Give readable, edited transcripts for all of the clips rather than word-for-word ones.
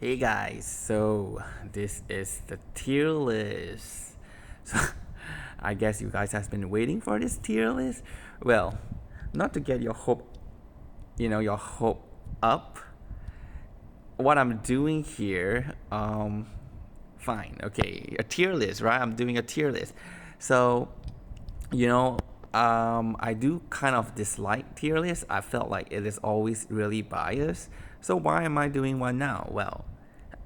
Hey guys, so this is the tier list. So I guess you guys have been waiting for this tier list. Well, not to get your hope up. What I'm doing here, fine, okay, a tier list, right? I'm doing a tier list. So, you know, I do kind of dislike tier lists. I felt like it is always really biased. So why am I doing one now? Well,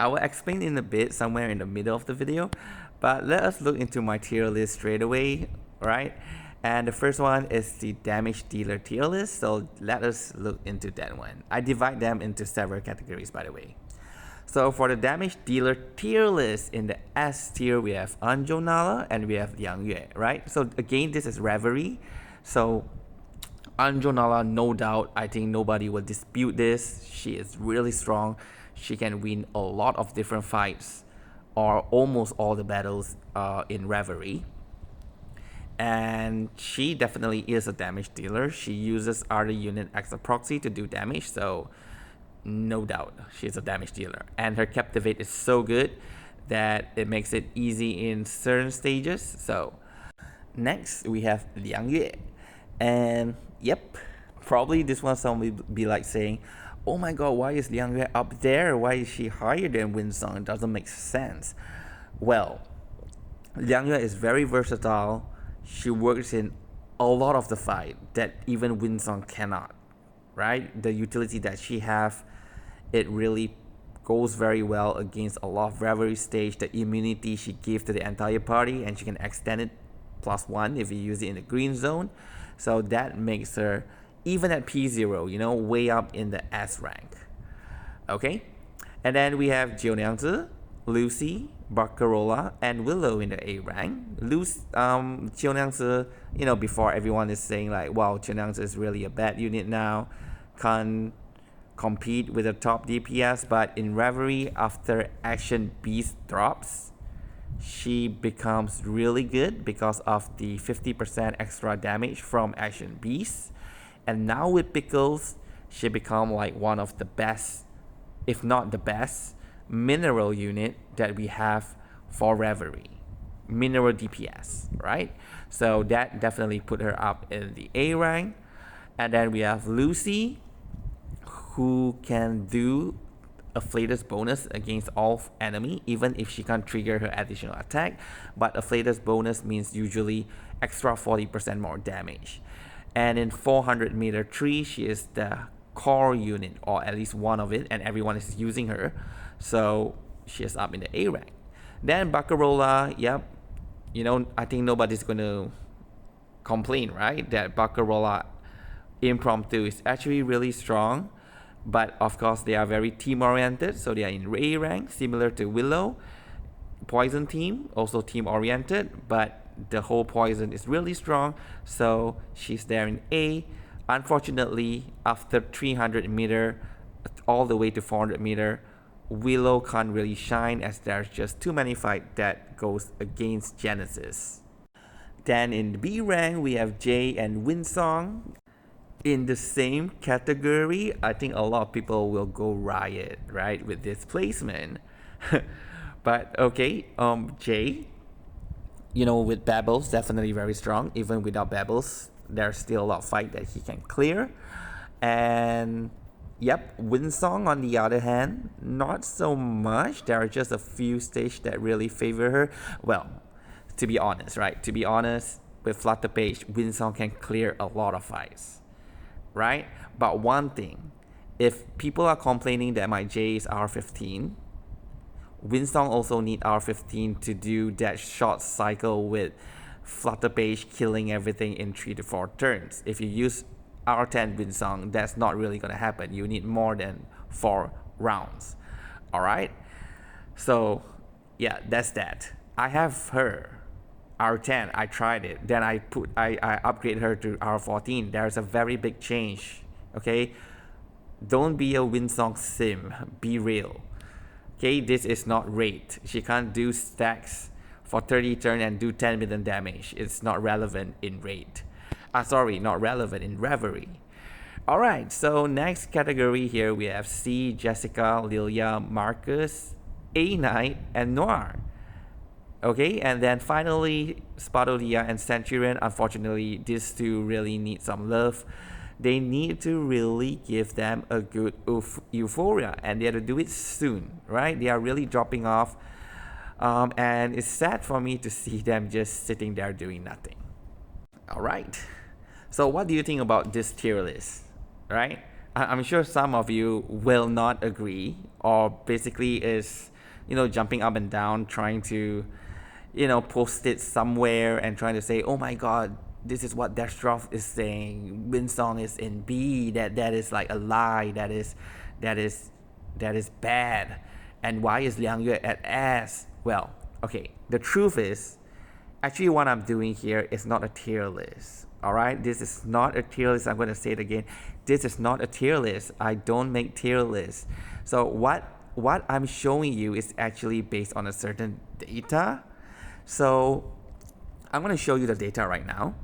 I will explain in a bit somewhere in the middle of the video, but let us look into my tier list straight away, right? And the first one is the damage dealer tier list, so let us look into that one. I divide them into several categories, by the way. So for the damage dealer tier list, in the S tier we have Anjo Nala and we have Liang Yue, right? So again, this is Reverie. So Anjo Nala, no doubt, I think nobody will dispute this. She is really strong. She can win a lot of different fights or almost all the battles in Reverie. And she definitely is a damage dealer. She uses other unit as a proxy to do damage, so no doubt she's a damage dealer. And her Captivate is so good that it makes it easy in certain stages. So next we have Liang Yue. And yep, probably this one someone will be like saying, oh my god, why is Liang Yue up there? Why is she higher than Winsong? It doesn't make sense. Well, Liang Yue is very versatile. She works in a lot of the fight that even Winsong cannot, right? The utility that she have, it really goes very well against a lot of Reverie stage. The immunity she gives to the entire party, and she can extend it +1 if you use it in the green zone. So that makes her, even at P0, way up in the S rank. Okay? And then we have Jiuliangzi, Lucy, Barcarola, and Willow in the A rank. Jiuliangzi, before everyone is saying like, wow, Jiuliangzi is really a bad unit now, can't compete with the top DPS, but in Reverie, after Action Beast drops, she becomes really good because of the 50% extra damage from Action Beast. And now with Pickles, she become like one of the best, if not the best, mineral unit that we have for Reverie. Mineral DPS, right? So that definitely put her up in the A rank. And then we have Lucy, who can do a Flatus bonus against all enemy, even if she can't trigger her additional attack. But a Flatus bonus means usually extra 40% more damage. And in 400 meter tree, she is the core unit, or at least one of it, and everyone is using her. So she is up in the A rank. Then Barcarola, yep, I think nobody's going to complain, right? That Barcarola impromptu is actually really strong. But of course, they are very team oriented, so they are in A rank, similar to Willow. Poison team, also team oriented, but the whole Poison is really strong, so she's there in A. Unfortunately, after 300 meter all the way to 400 meter, Willow can't really shine as there's just too many fights that goes against Genesis. Then in the B rank, we have Jay and Winsong. In the same category, I think a lot of people will go riot, right, with this placement. But okay, Jay, with Babbles, definitely very strong. Even without Babbles, there's still a lot of fight that he can clear. And yep, Winsong on the other hand, not so much. There are just a few stages that really favor her. Well, to be honest, right? To be honest, with Flutter Page, Winsong can clear a lot of fights, right? But one thing, if people are complaining that my J is R15, Winsong also need R15 to do that short cycle with Flutter Page killing everything in 3 to 4 turns. If you use R10 Winsong, that's not really gonna happen. You need more than 4 rounds. Alright? So yeah, that's that. I have her R10, I tried it. Then I upgrade her to R14. There's a very big change. Okay? Don't be a Winsong sim. Be real. Okay, this is not raid. She can't do stacks for 30 turn and do 10 million damage. It's not relevant in raid. Sorry, not relevant in Reverie. All right, so next category here we have C, Jessica, Lilia, Marcus, A Knight, and Noir. Okay, and then finally, Spadolia and Centurion. Unfortunately, these two really need some love. They need to really give them a good euphoria, and they have to do it soon, right? They are really dropping off, and it's sad for me to see them just sitting there doing nothing. All right. So, what do you think about this tier list, right? I'm sure some of you will not agree, or basically is, jumping up and down, trying to, post it somewhere and trying to say, oh my God, this is what Destroth is saying. Winsong is in B. That is like a lie. That is bad. And why is Liang Yue at S? Well, okay. The truth is, actually, what I'm doing here is not a tier list. All right, this is not a tier list. I'm going to say it again. This is not a tier list. I don't make tier lists. So what I'm showing you is actually based on a certain data. So I'm going to show you the data right now.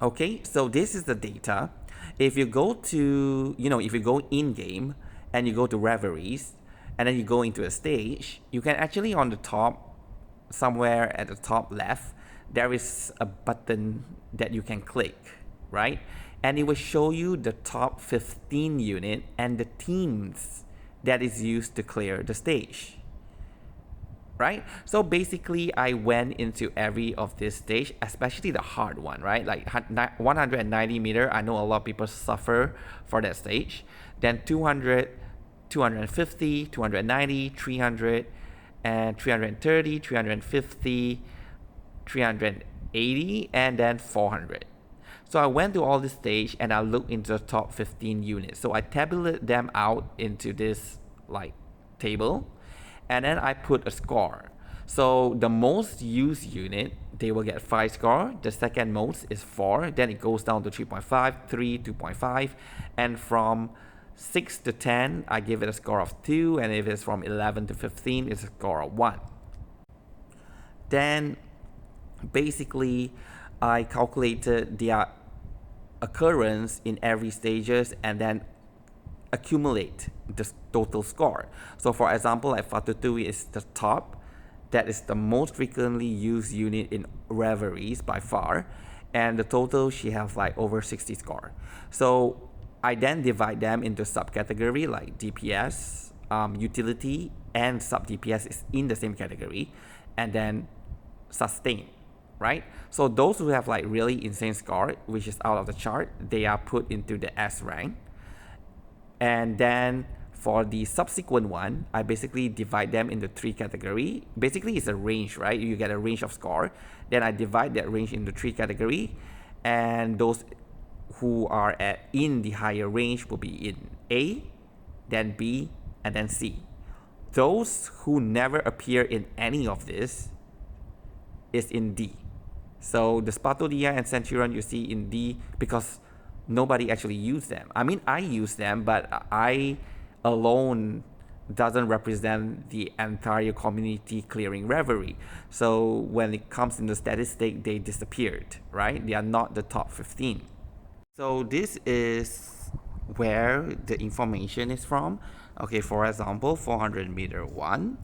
Okay, so this is the data. If you go to, if you go in game and you go to Reveries and then you go into a stage, you can actually on the top, somewhere at the top left, there is a button that you can click, right? And it will show you the top 15 unit and the teams that is used to clear the stage, right? So basically, I went into every of this stage, especially the hard one, right? Like 190 meter, I know a lot of people suffer for that stage. Then 200, 250, 290, 300, and 330, 350, 380, and then 400. So I went to all this stage and I looked into the top 15 units. So I tabulated them out into this like table, and then I put a score. So the most used unit, they will get 5 score. The second most is 4. Then it goes down to 3.5, 3, 2.5, and from 6 to 10, I give it a score of 2, and if it's from 11 to 15, it's a score of 1. Then basically, I calculated their occurrence in every stages and then accumulate the total score. So for example, like Fatutui is the top. That is the most frequently used unit in Reveries by far. And the total, she has like over 60 score. So I then divide them into subcategory like DPS, utility, and sub DPS is in the same category. And then sustain, right? So those who have like really insane score, which is out of the chart, they are put into the S rank. And then for the subsequent one, I basically divide them into 3 category. Basically, it's a range, right? You get a range of score. Then I divide that range into 3 category, and those who are in the higher range will be in A, then B, and then C. Those who never appear in any of this is in D. So the Spatolia and Centurion you see in D because nobody actually used them. I mean, I use them, but I alone doesn't represent the entire community clearing Reverie. So when it comes in the statistic, they disappeared, right? They are not the top 15. So this is where the information is from. Okay, for example, 400 meter 1.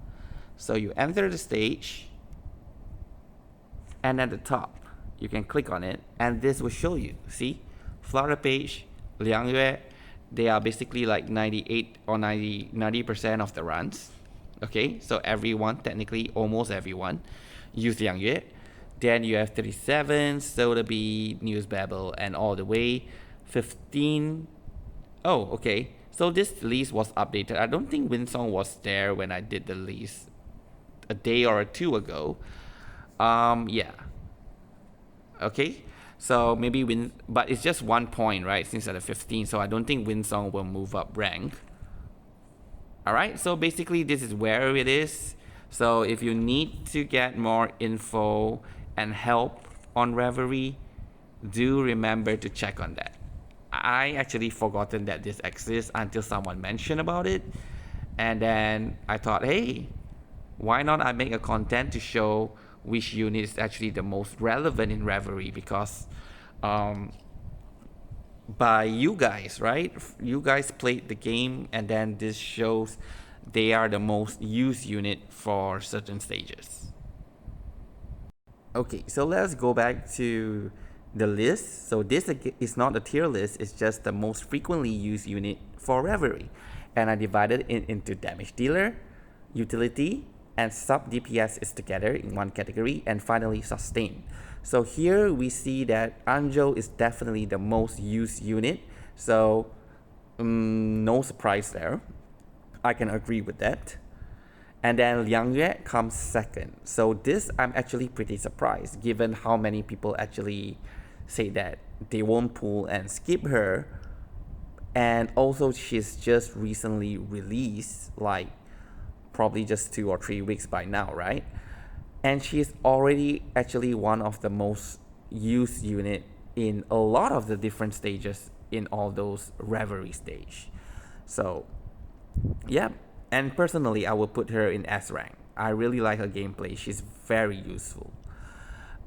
So you enter the stage, and at the top, you can click on it, and this will show you. See, Flora Page, Liang Yue, they are basically like 98 or 90% of the runs. Okay, so everyone, technically almost everyone, use Liang Yue. Then you have 37, Sotheby, News Babel, and all the way 15. Oh, okay. So this list was updated. I don't think Winsong was there when I did the list a day or 2 ago. Yeah. Okay. So maybe but it's just 1 point, right? Since at 15, so I don't think Winsong will move up rank. All right. So basically, this is where it is. So if you need to get more info and help on Reverie, do remember to check on that. I actually forgotten that this exists until someone mentioned about it, and then I thought, hey, why not I make a content to show which unit is actually the most relevant in Reverie, because by you guys, right? You guys played the game, and then this shows they are the most used unit for certain stages. Okay, so let's go back to the list. So this is not a tier list, it's just the most frequently used unit for Reverie. And I divided it into damage dealer, utility, and sub DPS is together in one category, and finally sustain. So here we see that Anjo is definitely the most used unit. So no surprise there. I can agree with that. And then Liang Yue comes second. So this I'm actually pretty surprised given how many people actually say that they won't pull and skip her. And also she's just recently released, like probably just 2 or 3 weeks by now, right? And she's already actually one of the most used unit in a lot of the different stages in all those Reverie stage. So yeah, and personally, I will put her in S rank. I really like her gameplay. She's very useful.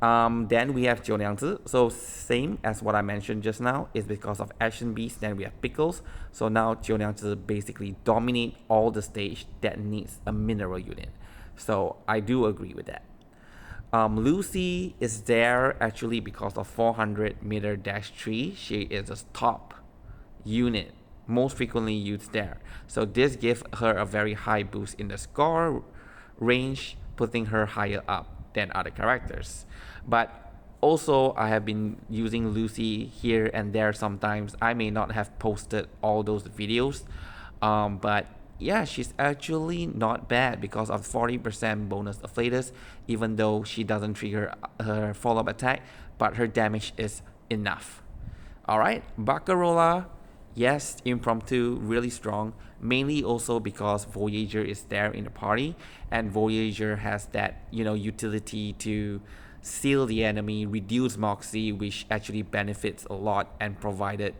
Then we have Jiu Liangzi. So same as what I mentioned just now, is because of Action Beast. Then we have Pickles. So now Jiu Liangzi basically dominate all the stage that needs a mineral unit. So I do agree with that. Lucy is there actually because of 400-meter dash 3. She is a top unit most frequently used there. So this gives her a very high boost in the score range, putting her higher up than other characters. But also, I have been using Lucy here and there sometimes. I may not have posted all those videos, but yeah, she's actually not bad because of 40% bonus afflatus, even though she doesn't trigger her follow-up attack, but her damage is enough. Alright, Baccarola, yes, impromptu, really strong, mainly also because Voyager is there in the party, and Voyager has that, utility to seal the enemy, reduce Moxie, which actually benefits a lot and provided,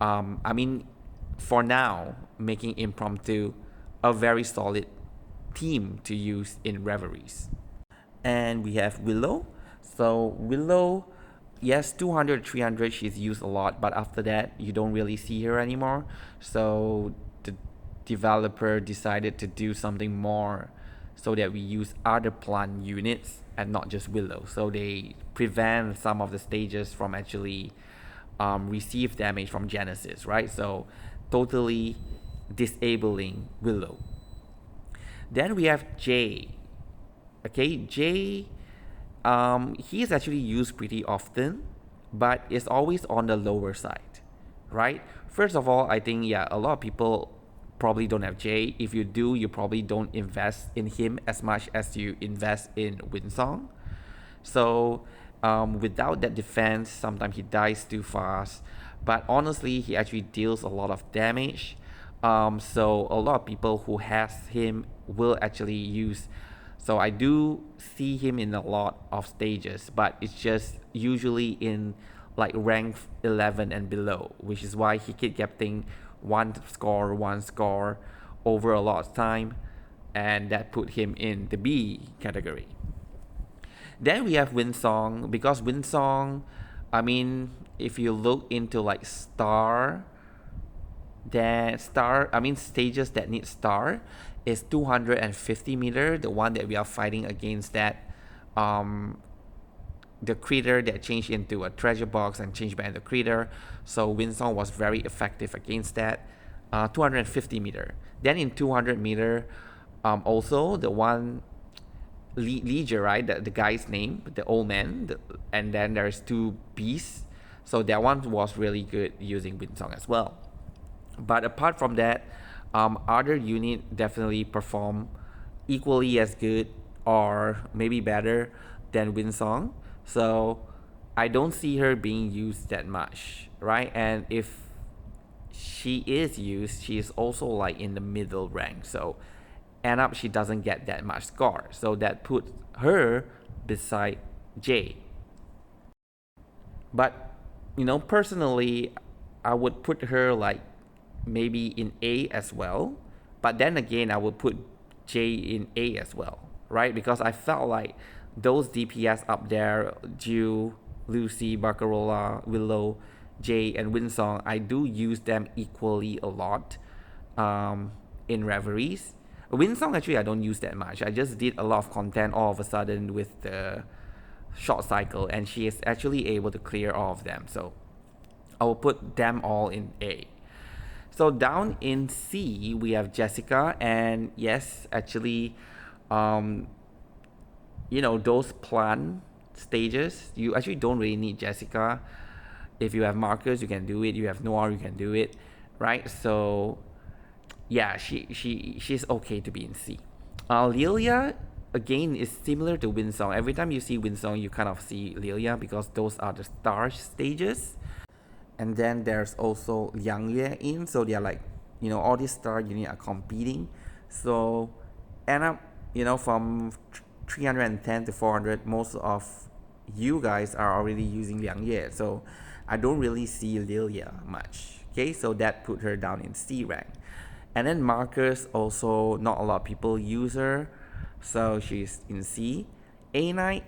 I mean, for now, making impromptu a very solid team to use in Reveries. And we have Willow. So Willow, yes, 200, 300, she's used a lot, but after that, you don't really see her anymore. So the developer decided to do something more so that we use other plant units and not just Willow. So they prevent some of the stages from actually receive damage from Genesis, right? So totally disabling Willow. Then we have Jay. Okay, Jay, he is actually used pretty often, but it's always on the lower side, right? First of all, I think, yeah, a lot of people probably don't have Jay. If you do, you probably don't invest in him as much as you invest in Winsong. So without that defense, sometimes he dies too fast. But honestly, he actually deals a lot of damage. So a lot of people who has him will actually use. So I do see him in a lot of stages, but it's just usually in like rank 11 and below, which is why he keep getting one score over a lot of time, and that put him in the B category. Then we have Winsong, because Winsong, I mean, if you look into like stages that need star is 250-meter, the one that we are fighting against, that the creator that changed into a treasure box and changed back into creator. So Winsong was very effective against that. 250-meter. Then in 200-meter, also the one Leisure, right? The guy's name, the old man, and then there's two beasts. So that one was really good using Winsong as well. But apart from that, other unit definitely perform equally as good or maybe better than Winsong. So I don't see her being used that much, right? And if she is used, she is also like in the middle rank. So end up she doesn't get that much score. So that puts her beside J. But personally, I would put her like maybe in A as well. But then again, I would put J in A as well, right? Because I felt like those DPS up there, Jill, Lucy, Barcarola, Willow, Jay, and Winsong, I do use them equally a lot in Reveries. Winsong, actually, I don't use that much. I just did a lot of content all of a sudden with the short cycle, and she is actually able to clear all of them. So I will put them all in A. So down in C, we have Jessica, and yes, actually, um, those plant stages, you actually don't really need Jessica. If you have Marcus, you can do it. You have Noir, you can do it, right? So yeah, she's okay to be in C. Lilia, again, is similar to Winsong. Every time you see Winsong, you kind of see Lilia because those are the star stages. And then there's also Liang Yue in, so they're like, all these star units are competing. So end up, from 310 to 400, most of you guys are already using Liang Yue. So I don't really see Lilia much. Okay, so that put her down in C rank. And then Marcus, also not a lot of people use her, so she's in C. A Knight,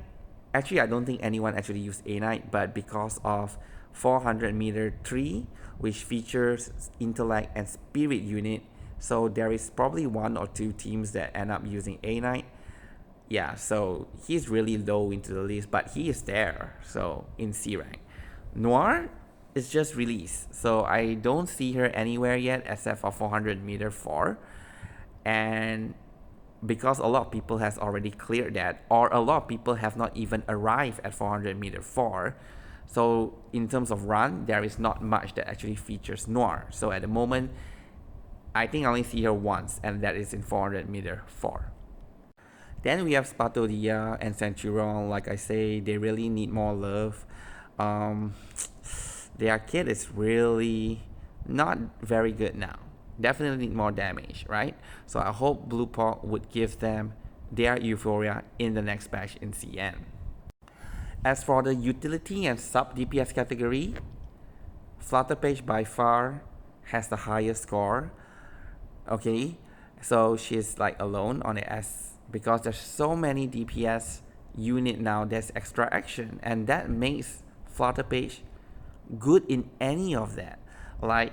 actually I don't think anyone actually use A Knight, but because of 400-meter tree, which features intellect and spirit unit, so there is probably one or two teams that end up using A Knight. Yeah, so he's really low into the list, but he is there, so in C rank. Noir is just released, so I don't see her anywhere yet except for 400-meter 4. And because a lot of people has already cleared that, or a lot of people have not even arrived at 400-meter 4, so in terms of run, there is not much that actually features Noir. So at the moment, I think I only see her once, and that is in 400-meter 4. Then we have Spatodia and Centurion. Like I say, they really need more love. Um, their kit is really not very good now. Definitely need more damage, right? So I hope Blue Paw would give them their Euphoria in the next patch in CN. As for the utility and sub DPS category, Flutterpage by far has the highest score. Okay, so she's like alone on the S because there's so many DPS unit now that's extra action, and that makes Flutterpage good in any of that. Like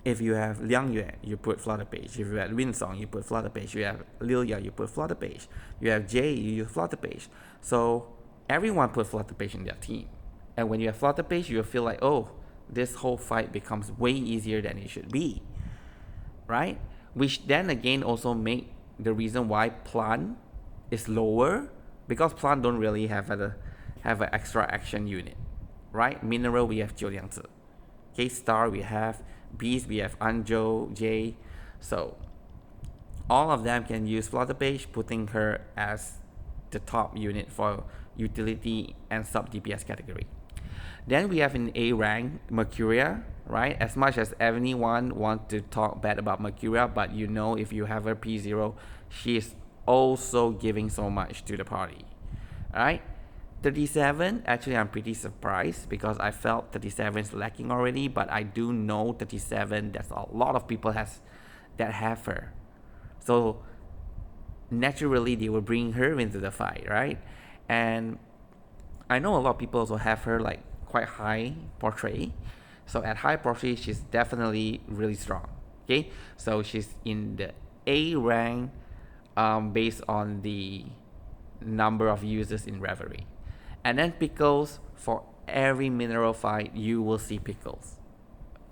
if you have Liang Yue, you put Flutterpage. If you have Winsong, you put Flutterpage. You have Lilia, you put Flutterpage. You have Jay, you use Flutterpage. So everyone put Flutterpage in their team. And when you have Flutterpage, you feel like, oh, this whole fight becomes way easier than it should be, right? Which then again also make the reason why plant is lower, because plant don't really have an extra action unit, right? Mineral, we have Jiuliangzi. Okay, star, we have beast, we have Anzhou, Jay. So all of them can use Flutterpage, putting her as the top unit for utility and sub DPS category. Then we have in A rank Mercuria, right? As much as anyone wants to talk bad about Mercuria, but if you have her P0, she is also giving so much to the party, right? 37, actually I'm pretty surprised because I felt 37 is lacking already, but I do know 37, there's a lot of people that have her. So naturally they will bring her into the fight, right? And I know a lot of people also have her like quite high portrait. So at high portrait, she's definitely really strong. Okay, so she's in the A rank based on the number of users in Reverie. And then Pickles, for every mineral fight, you will see Pickles.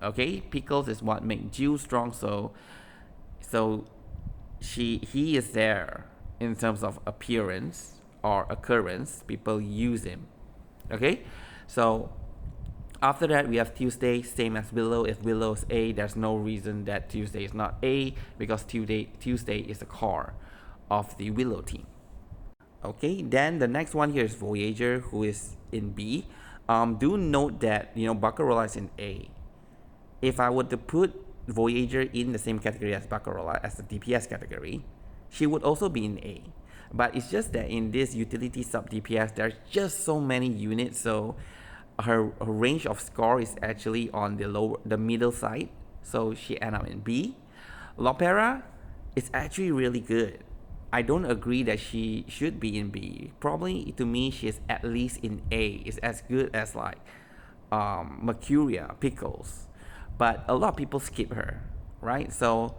Okay, Pickles is what makes Jill strong. So he is there in terms of appearance or occurrence. People use him. Okay, so after that we have Tuesday, same as Willow. If Willow is A, there's no reason that Tuesday is not A, because Tuesday is the core of the Willow team. Okay, then the next one here is Voyager, who is in B. Do note that Baccarola is in A. If I were to put Voyager in the same category as Baccarola, as the DPS category, she would also be in A. But it's just that in this utility sub DPS, there's just so many units, so her range of score is actually on the middle side, so she ended up in B. Lopera is actually really good. I don't agree that she should be in B. Probably to me, she is at least in A. It's as good as like Mercuria, Pickles, but a lot of people skip her, right? So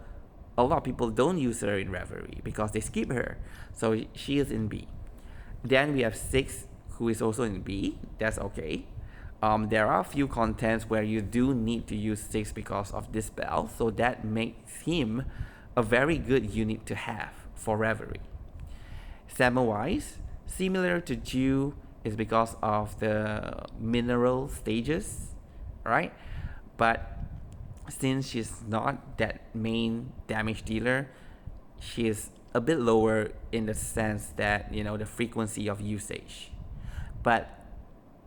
a lot of people don't use her in Reverie because they skip her. So she is in B. Then we have 6, who is also in B. That's okay. There are a few contents where you do need to use 6 because of this spell, so that makes him a very good unit to have for Reverie. Samawise, similar to Jew, is because of the mineral stages, right? But since she's not that main damage dealer, she is a bit lower in the sense that, you know, the frequency of usage. But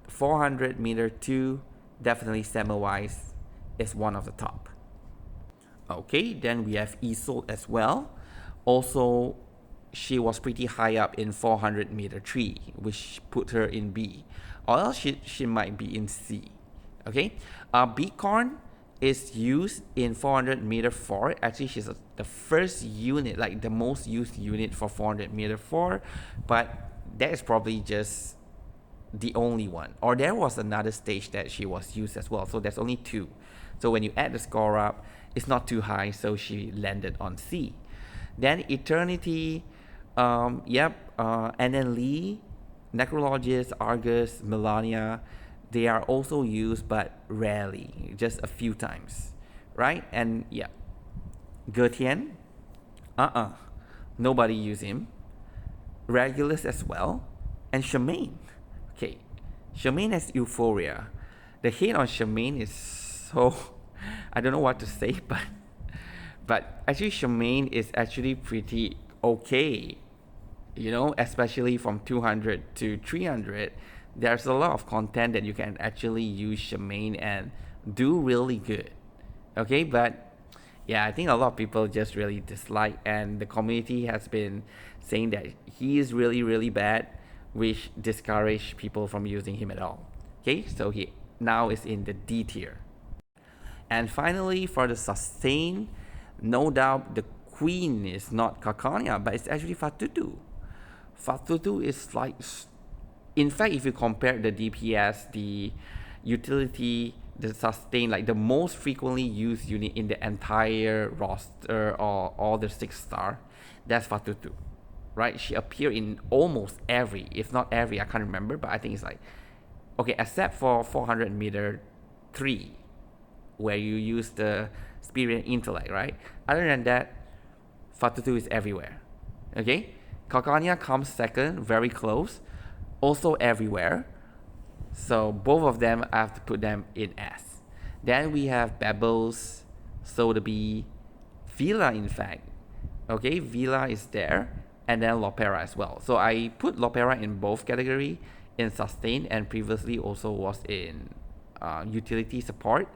400 meter 2, definitely Samawise is one of the top. Okay, then we have Isolde as well. Also, she was pretty high up in 400 meter 3, which put her in B. Or else she might be in C. Okay, Beacorn is used in 400 meter 4. Actually, she's the first unit, like the most used unit for 400 meter 4. But that is probably just the only one. Or there was another stage that she was used as well. So there's only 2. So when you add the score up, it's not too high, so she landed on C. Then Eternity, and then Lee, Necrologist, Argus, Melania, they are also used, but rarely, just a few times, right? And yeah, Gertian, nobody use him. Regulus as well, and Shemaine. Okay, Shemaine has Euphoria. The hate on Shemaine is so, I don't know what to say, but actually Shemaine is actually pretty okay, you know, especially from 200 to 300. There's a lot of content that you can actually use Shemaine and do really good. Okay, but yeah, I think a lot of people just really dislike, and the community has been saying that he is really, really bad, which discourage people from using him at all. Okay, so he now is in the D tier. And finally, for the sustain, no doubt the queen is not Kakania, but it's actually Fatutu. Fatutu is like, in fact, if you compare the DPS, the utility, the sustain, like the most frequently used unit in the entire roster or all the 6-star, that's Fatutu, right? She appeared in almost every, if not every, I can't remember, but I think it's like, okay, except for 400 meter 3, where you use the spirit and intellect, right? Other than that, Fatutu is everywhere. Okay? Calcania comes second, very close, also everywhere. So both of them, I have to put them in S. Then we have Bebbles, Sotheby, Villa, in fact. Okay, Villa is there, and then Lopera as well. So I put Lopera in both category, in sustain, and previously also was in utility support,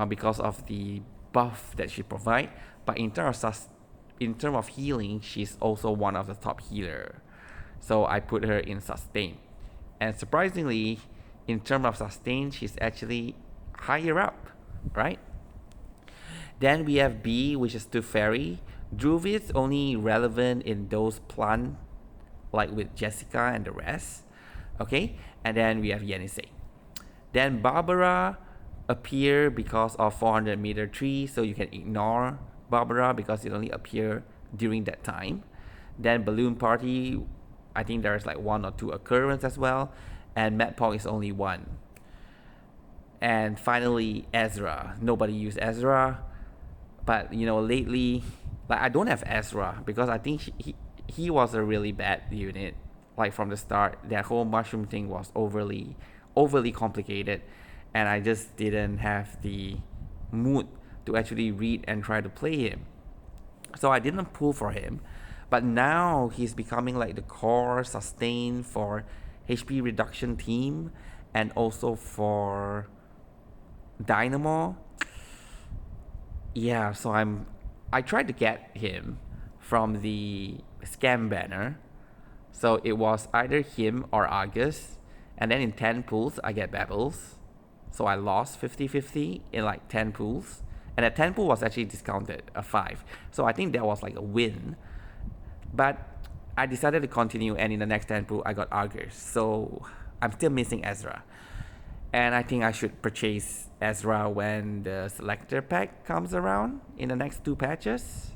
because of the buff that she provide. But in terms of healing, she's also one of the top healer. So I put her in sustain. And surprisingly, in terms of sustain, she's actually higher up, right? Then we have B, which is Teferi. Druid's only relevant in those plant, like with Jessica and the rest. Okay, and then we have Yenisei. Then Barbara appear because of 400 meter 3, so you can ignore Barbara because it only appear during that time. Then Balloon Party, I think there's like 1 or 2 occurrence as well, and Madpog is only 1. And finally Ezra, nobody use Ezra, but you know, lately, like, I don't have Ezra because I think he was a really bad unit. Like from the start, that whole mushroom thing was overly complicated, and I just didn't have the mood to actually read and try to play him. So I didn't pull for him, but now he's becoming like the core sustain for HP reduction team, and also for Dynamo. Yeah, so I tried to get him from the scam banner. So it was either him or Argus, and then in 10 pools I get Bebbles. So I lost 50-50 in like 10 pools, and that 10 pool was actually discounted a 5. So I think that was like a win. But I decided to continue, and in the next 10 pool I got Argus. So I'm still missing Ezra. And I think I should purchase Ezra when the selector pack comes around in the next 2 patches.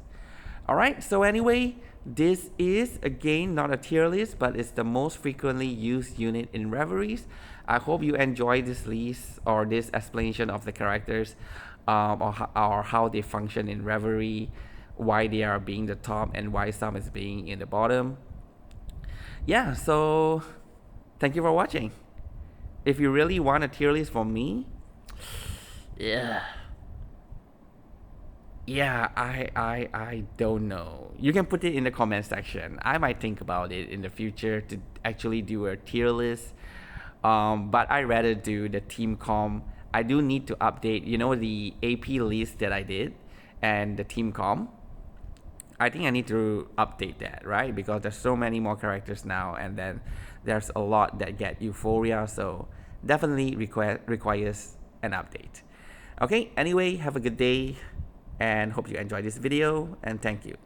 Alright, so anyway, this is again not a tier list, but it's the most frequently used unit in Reveries. I hope you enjoy this list or this explanation of the characters, or how they function in Reverie, why they are being the top and why some is being in the bottom. Yeah, so thank you for watching. If you really want a tier list from me, yeah, I don't know. You can put it in the comment section. I might think about it in the future to actually do a tier list. But I rather do the team com. I do need to update, the AP list that I did and the team com. I think I need to update that, right? Because there's so many more characters now, and then there's a lot that get euphoria, so definitely requires an update. Okay, anyway, have a good day and hope you enjoyed this video, and thank you.